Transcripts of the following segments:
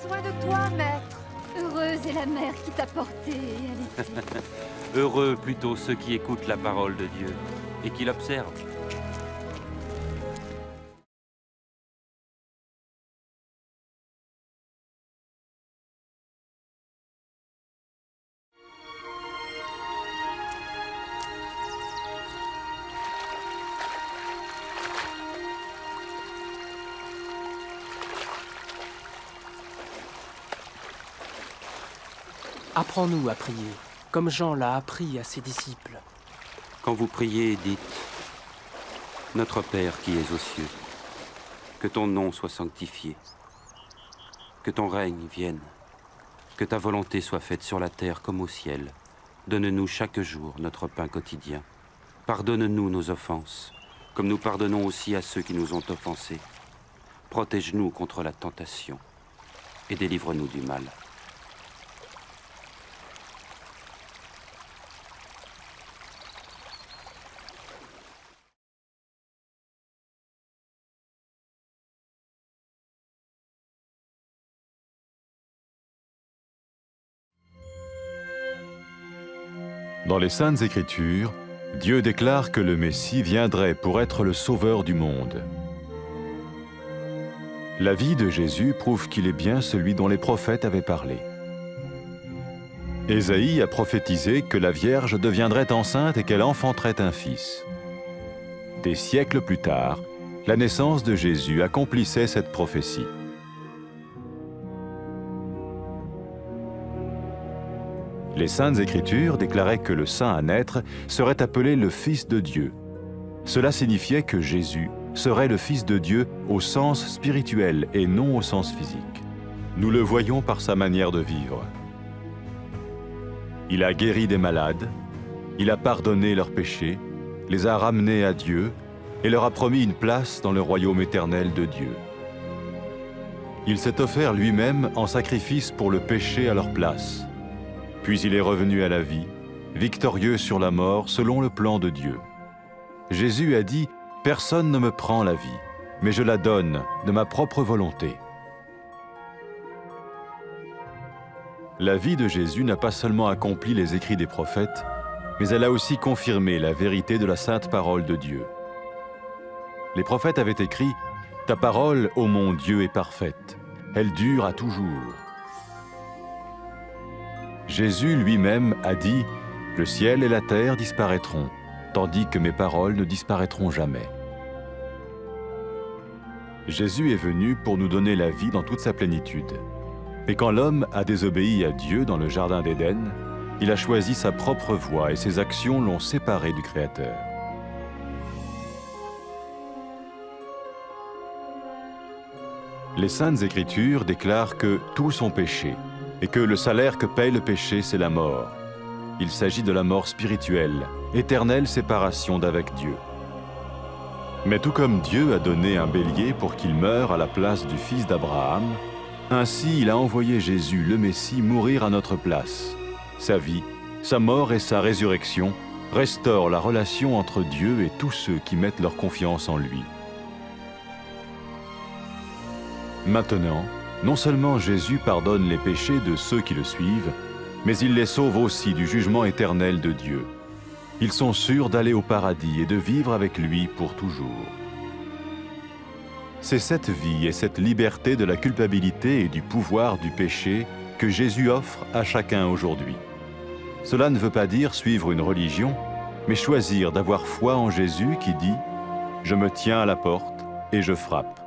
soin de toi, maître. Heureuse est la mère qui t'a porté et allaité. Heureux plutôt ceux qui écoutent la parole de Dieu et qui l'observent. Apprends-nous à prier, comme Jean l'a appris à ses disciples. Quand vous priez, dites « Notre Père qui es aux cieux, que ton nom soit sanctifié, que ton règne vienne, que ta volonté soit faite sur la terre comme au ciel. Donne-nous chaque jour notre pain quotidien. Pardonne-nous nos offenses, comme nous pardonnons aussi à ceux qui nous ont offensés. Protège-nous contre la tentation et délivre-nous du mal. » Dans les Saintes Écritures, Dieu déclare que le Messie viendrait pour être le sauveur du monde. La vie de Jésus prouve qu'il est bien celui dont les prophètes avaient parlé. Ésaïe a prophétisé que la Vierge deviendrait enceinte et qu'elle enfanterait un fils. Des siècles plus tard, la naissance de Jésus accomplissait cette prophétie. Les Saintes Écritures déclaraient que le saint à naître serait appelé le Fils de Dieu. Cela signifiait que Jésus serait le Fils de Dieu au sens spirituel et non au sens physique. Nous le voyons par sa manière de vivre. Il a guéri des malades, il a pardonné leurs péchés, les a ramenés à Dieu et leur a promis une place dans le royaume éternel de Dieu. Il s'est offert lui-même en sacrifice pour le péché à leur place. Puis il est revenu à la vie, victorieux sur la mort selon le plan de Dieu. Jésus a dit « Personne ne me prend la vie, mais je la donne de ma propre volonté. » La vie de Jésus n'a pas seulement accompli les écrits des prophètes, mais elle a aussi confirmé la vérité de la sainte parole de Dieu. Les prophètes avaient écrit « Ta parole, ô mon Dieu, est parfaite, elle dure à toujours. » Jésus lui-même a dit « Le ciel et la terre disparaîtront, tandis que mes paroles ne disparaîtront jamais. » Jésus est venu pour nous donner la vie dans toute sa plénitude. Et quand l'homme a désobéi à Dieu dans le jardin d'Éden, il a choisi sa propre voie et ses actions l'ont séparé du Créateur. Les Saintes Écritures déclarent que tous sont péchés et que le salaire que paye le péché, c'est la mort. Il s'agit de la mort spirituelle, éternelle séparation d'avec Dieu. Mais tout comme Dieu a donné un bélier pour qu'il meure à la place du fils d'Abraham, ainsi il a envoyé Jésus, le Messie, mourir à notre place. Sa vie, sa mort et sa résurrection restaurent la relation entre Dieu et tous ceux qui mettent leur confiance en lui. Maintenant, non seulement Jésus pardonne les péchés de ceux qui le suivent, mais il les sauve aussi du jugement éternel de Dieu. Ils sont sûrs d'aller au paradis et de vivre avec lui pour toujours. C'est cette vie et cette liberté de la culpabilité et du pouvoir du péché que Jésus offre à chacun aujourd'hui. Cela ne veut pas dire suivre une religion, mais choisir d'avoir foi en Jésus qui dit « Je me tiens à la porte et je frappe.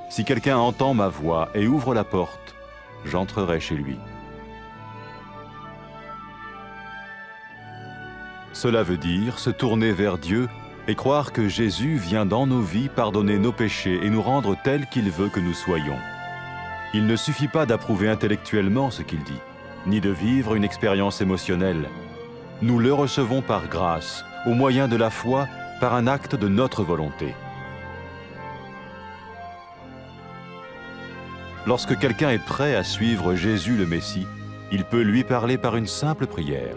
Si quelqu'un entend ma voix et ouvre la porte, j'entrerai chez lui. » Cela veut dire se tourner vers Dieu et croire que Jésus vient dans nos vies pardonner nos péchés et nous rendre tels qu'il veut que nous soyons. Il ne suffit pas d'approuver intellectuellement ce qu'il dit, ni de vivre une expérience émotionnelle. Nous le recevons par grâce, au moyen de la foi, par un acte de notre volonté. Lorsque quelqu'un est prêt à suivre Jésus le Messie, il peut lui parler par une simple prière.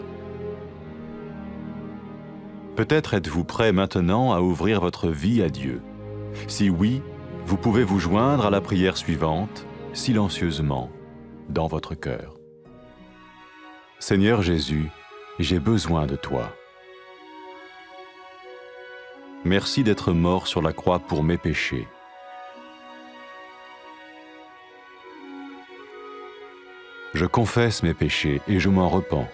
Peut-être êtes-vous prêt maintenant à ouvrir votre vie à Dieu. Si oui, vous pouvez vous joindre à la prière suivante, silencieusement. dans votre cœur. Seigneur Jésus, j'ai besoin de toi. Merci d'être mort sur la croix pour mes péchés. Je confesse mes péchés et je m'en repens.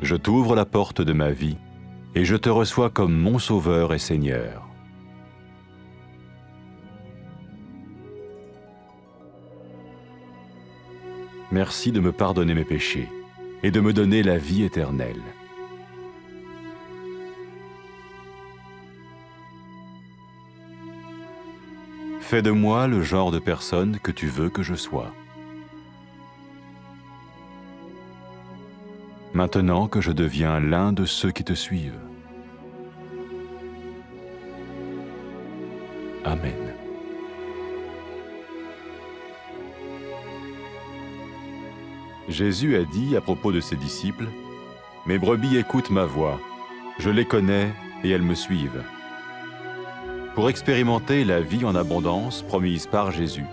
Je t'ouvre la porte de ma vie et je te reçois comme mon Sauveur et Seigneur. Merci de me pardonner mes péchés et de me donner la vie éternelle. Fais de moi le genre de personne que tu veux que je sois. Maintenant que je deviens l'un de ceux qui te suivent. Amen. Jésus a dit à propos de ses disciples, « Mes brebis écoutent ma voix, je les connais et elles me suivent. » Pour expérimenter la vie en abondance promise par Jésus,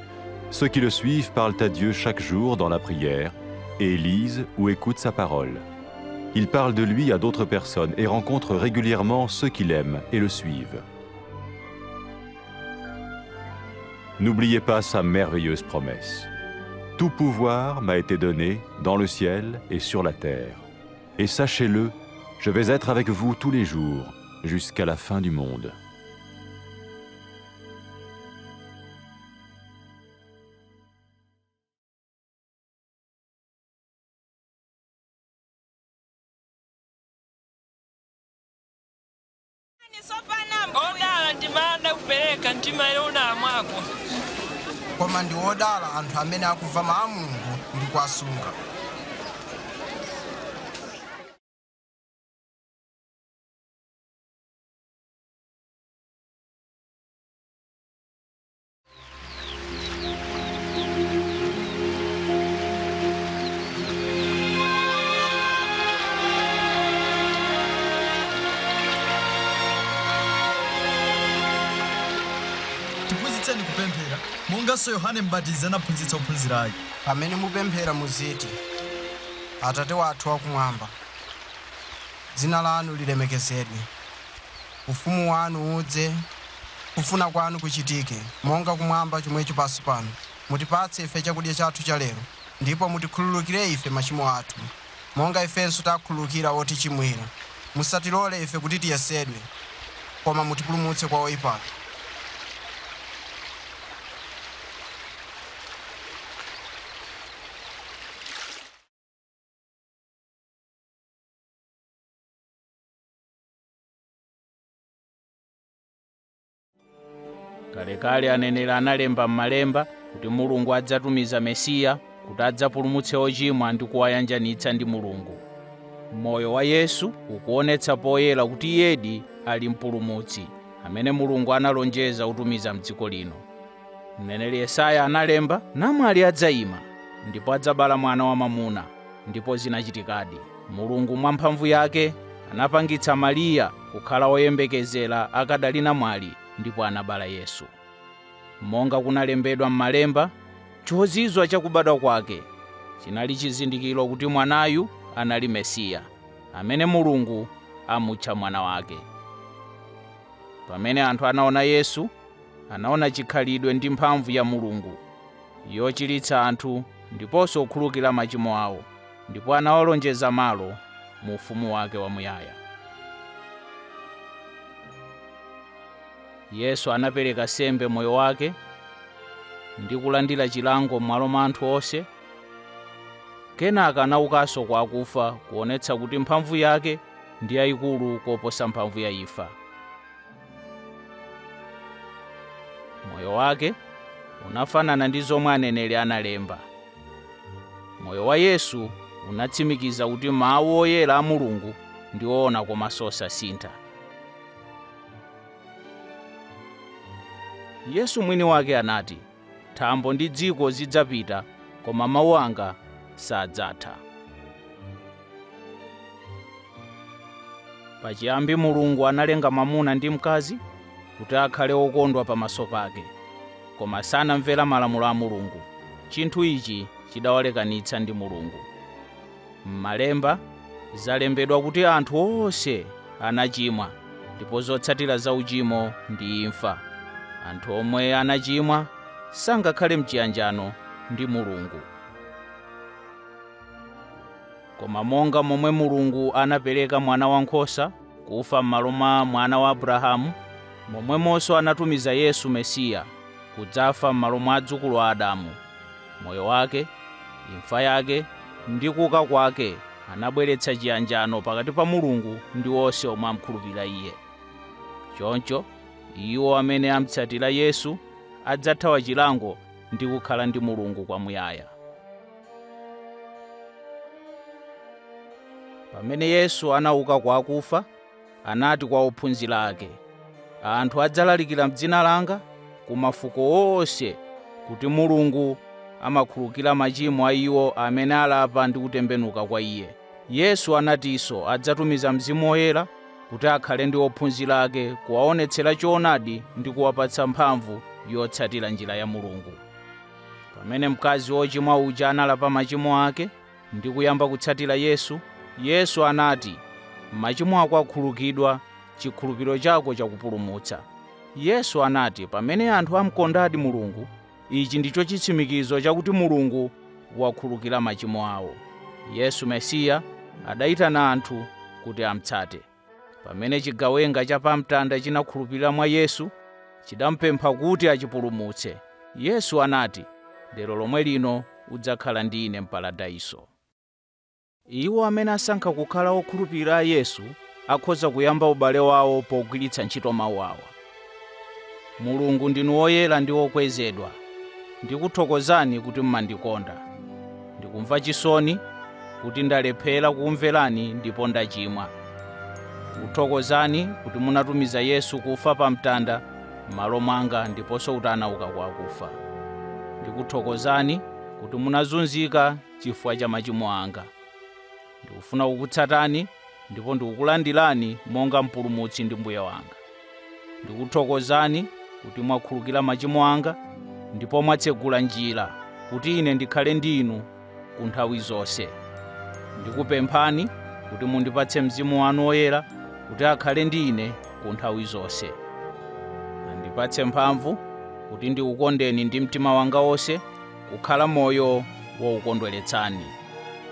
ceux qui le suivent parlent à Dieu chaque jour dans la prière et lisent ou écoutent sa parole. Ils parlent de lui à d'autres personnes et rencontrent régulièrement ceux qui l'aiment et le suivent. N'oubliez pas sa merveilleuse promesse. Tout pouvoir m'a été donné dans le ciel et sur la terre. Et sachez-le, je vais être avec vous tous les jours, jusqu'à la fin du monde. Koma ndi odala anthu amene akumva mawu a Mulungu ndi kuwasunga. Tiphunzitseni kupemphera monganso Yohane M'batizi anaphunzitsa ophunzira ake. Pamene mupemphera muziti, Atate wathu wakumwamba, dzina lanu lilemekezedwe, ufumu wanu udze, kufuna kwanu kuchitike, monga kumwamba chomwecho pansi pano. Mutipatse ife chakudya chathu cha lero, ndipo mutikhululukire ife machimo athu, monga ifenso takhululukira otichimwira. Musatilole ife kuti tiyesedwe, koma mutipulumutse kwa oyipayo. Kalekale aneneri analemba m'malemba kuti Mulungu adzatumiza Mesiya kuti adzapulumutse ochimwa ndi kuwayanjanitsa ndi Mulungu. Moyo wa Yesu ukuonetsa poyera kuti Iyedi ali mpulumutsi amene Mulungu analonjeza kutumiza m'dziko lino. Mneneri Yesaya analemba, namwali adzayima ndipo adzabala mwana wamwamuna, ndipo zinachitikadi. Mulungu mwa mphamvu yake anapangitsa Mariya kukhala woyembekezera akadali namwali, ndipo anabala Yesu. Monga kunalembedwa m'malemba, chozizwa chakubadwa kwake chinali chizindikiro kuti mwanayu anali Mesiya, amene Mulungu amutcha mwana wake. Pamene anthu anaona Yesu, anaona chikhalidwe ndi mphamvu ya Mulungu yochiritsa anthu ndiponso kukhululukira machimo awo, ndipo anawalonjeza malo mu ufumu wake wamuyaya. Yesu anapereka sembe moyo wake ndi kulandira chilango m'malo mwa anthu onse. Kenaka anaukanso kwa akufa kuonetsa kuti mphamvu yake ndi yayikulu koposa mphamvu ya imfa. Moyo wake unafanana ndi zomwe aneneri analemba. Moyo wa Yesu unatsimikiza kuti mawu oyera a Mulungu ndi oona komanso osasintha. Yesu mwini wake anati, thambo ndi dziko zidzapita, koma mawu anga sadzatha. Pachiyambi Mulungu analenga mwamuna ndi mkazi kuti akhale okondwa pamaso pake. koma sanamvera malamulo a Mulungu. Chinthu ichi chidawalekanitsa ndi Mulungu. M'Malemba zalembedwa kuti anthu onse anachimwa, ndipo zotsatira za uchimo ndi imfa. Anthu omwe anachimwa sangakhale mchiyanjano ndi Mulungu. Koma monga momwe Mulungu anapereka mwana wankhosa kufa m'malo mwa mwana wa Abrahamu, momwemonso anatumiza Yesu Mesiya kudzafa m'malo mwa adzukulu a Adamu. Moyo wake, imfa yake ndi kuuka kwake anabweretsa chiyanjano pakati pa Mulungu ndi onse omwe amkhulupirira Iye. Choncho iwo amene amutsatira Yesu adzathawa chilango ndi kukhala ndi Mulungu kwamuyaya. Pamene Yesu anauka kwa akufa, anati kwa ophunzira ake, anthu adzalalikira m'dzina langa ku mafuko onse kuti Mulungu amakhululukira machimo a iwo amene alapa ndi kutembenuka kwa Iye. Yesu anatinso adzatumiza Mzimu Woyera kuti akhale ndi ophunzira ake kuwaonetsera choonadi ndi kuwapatsa mphamvu yotsatira njira ya Mulungu. Pamene mkazi wochimwa uja analapa machimo ake ndi kuyamba kutsatira Yesu, Yesu anati, machimo ako akhululukidwa, chikhulupiriro chako chakupulumutsa. Yesu anati, pamene anthu amukondadi Mulungu, ichi ndicho chitsimikizo chakuti Mulungu wakhululukira machimo awo. Yesu Mesiya adayitana anthu kuti amutsate. Pamene chigawenga cha pamtanda chinakhulupirira mwa Yesu, chidamupempha kuti achipulumutse. Yesu anati, lero lomwe lino udzakhala ndi ine m'paradaiso. Iwo amene asankha kukhala okhulupirira Yesu akhoza kuyamba ubale wawo pogwiritsa ntchito mawu awa. Mulungu ndinu woyera ndi wokwezedwa. Ndikuthokozani kuti mmandikonda. Ndikumva chisoni kuti ndalephera kukumverani ndipo ndachimwa. Ndikuthokozani kuti munatumiza Yesu kufa pa mtanda m'malo mwanga ndiponso kuti anauka kwa akufa. Ndikuthokozani kuti munazunzika chifukwa cha machimo anga. Ndikufuna kukutsatani ndipo ndikukulandirani monga mpulumutsi ndi mbuye wanga. Ndikuthokozani kuti mwakhululukira machimo anga ndipo mwatsegula njira kuti ine ndikhale ndi inu ku nthawi zonse. Ndikupemphani kuti mundipatse Mzimu wanu Woyera kuti akhale ndi ine ku nthawi zonse. Andipatse mphamvu kuti ndikukondeni ndi mtima wanga wonse, kukhala moyo wokondweretsani.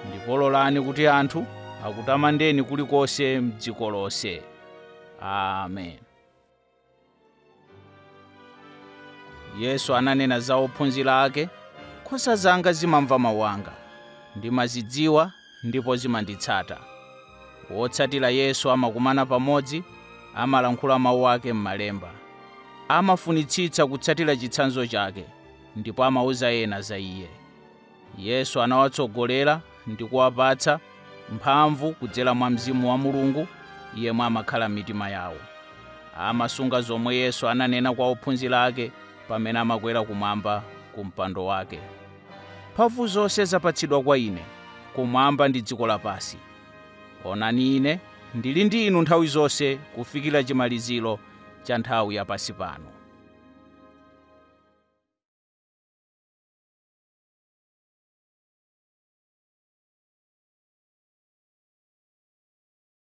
Ndipo lolani kuti anthu akutamandeni kulikonse m'dziko lonse. Amen. Yesu ananena za ophunzira ake, nkhosa zanga zimamva mawu anga, ndimazidziwa ndipo zimanditsata. Wotsatira Yesu amakumana pamodzi, amalankhula mawu ake m'Malemba. Amafunitsitsa kutsatira chitsanzo chake, ndipo amauza ena za Iye. Yesu anawatsogolera ndi kuwapatsa mphamvu kudzera mwa Mzimu wa Mulungu, yemwe amakhala m'mitima yawo. Amasunga zomwe Yesu ananena kwa ophunzira ake pamene amakwera kumwamba ku mpando wake. Mphamvu zonse zapatsidwa kwa ine, kumwamba ndi dziko lapansi. Onani ine ndili ndi inu nthawi zonse kufikira chimaliziro cha nthawi yapansi pano.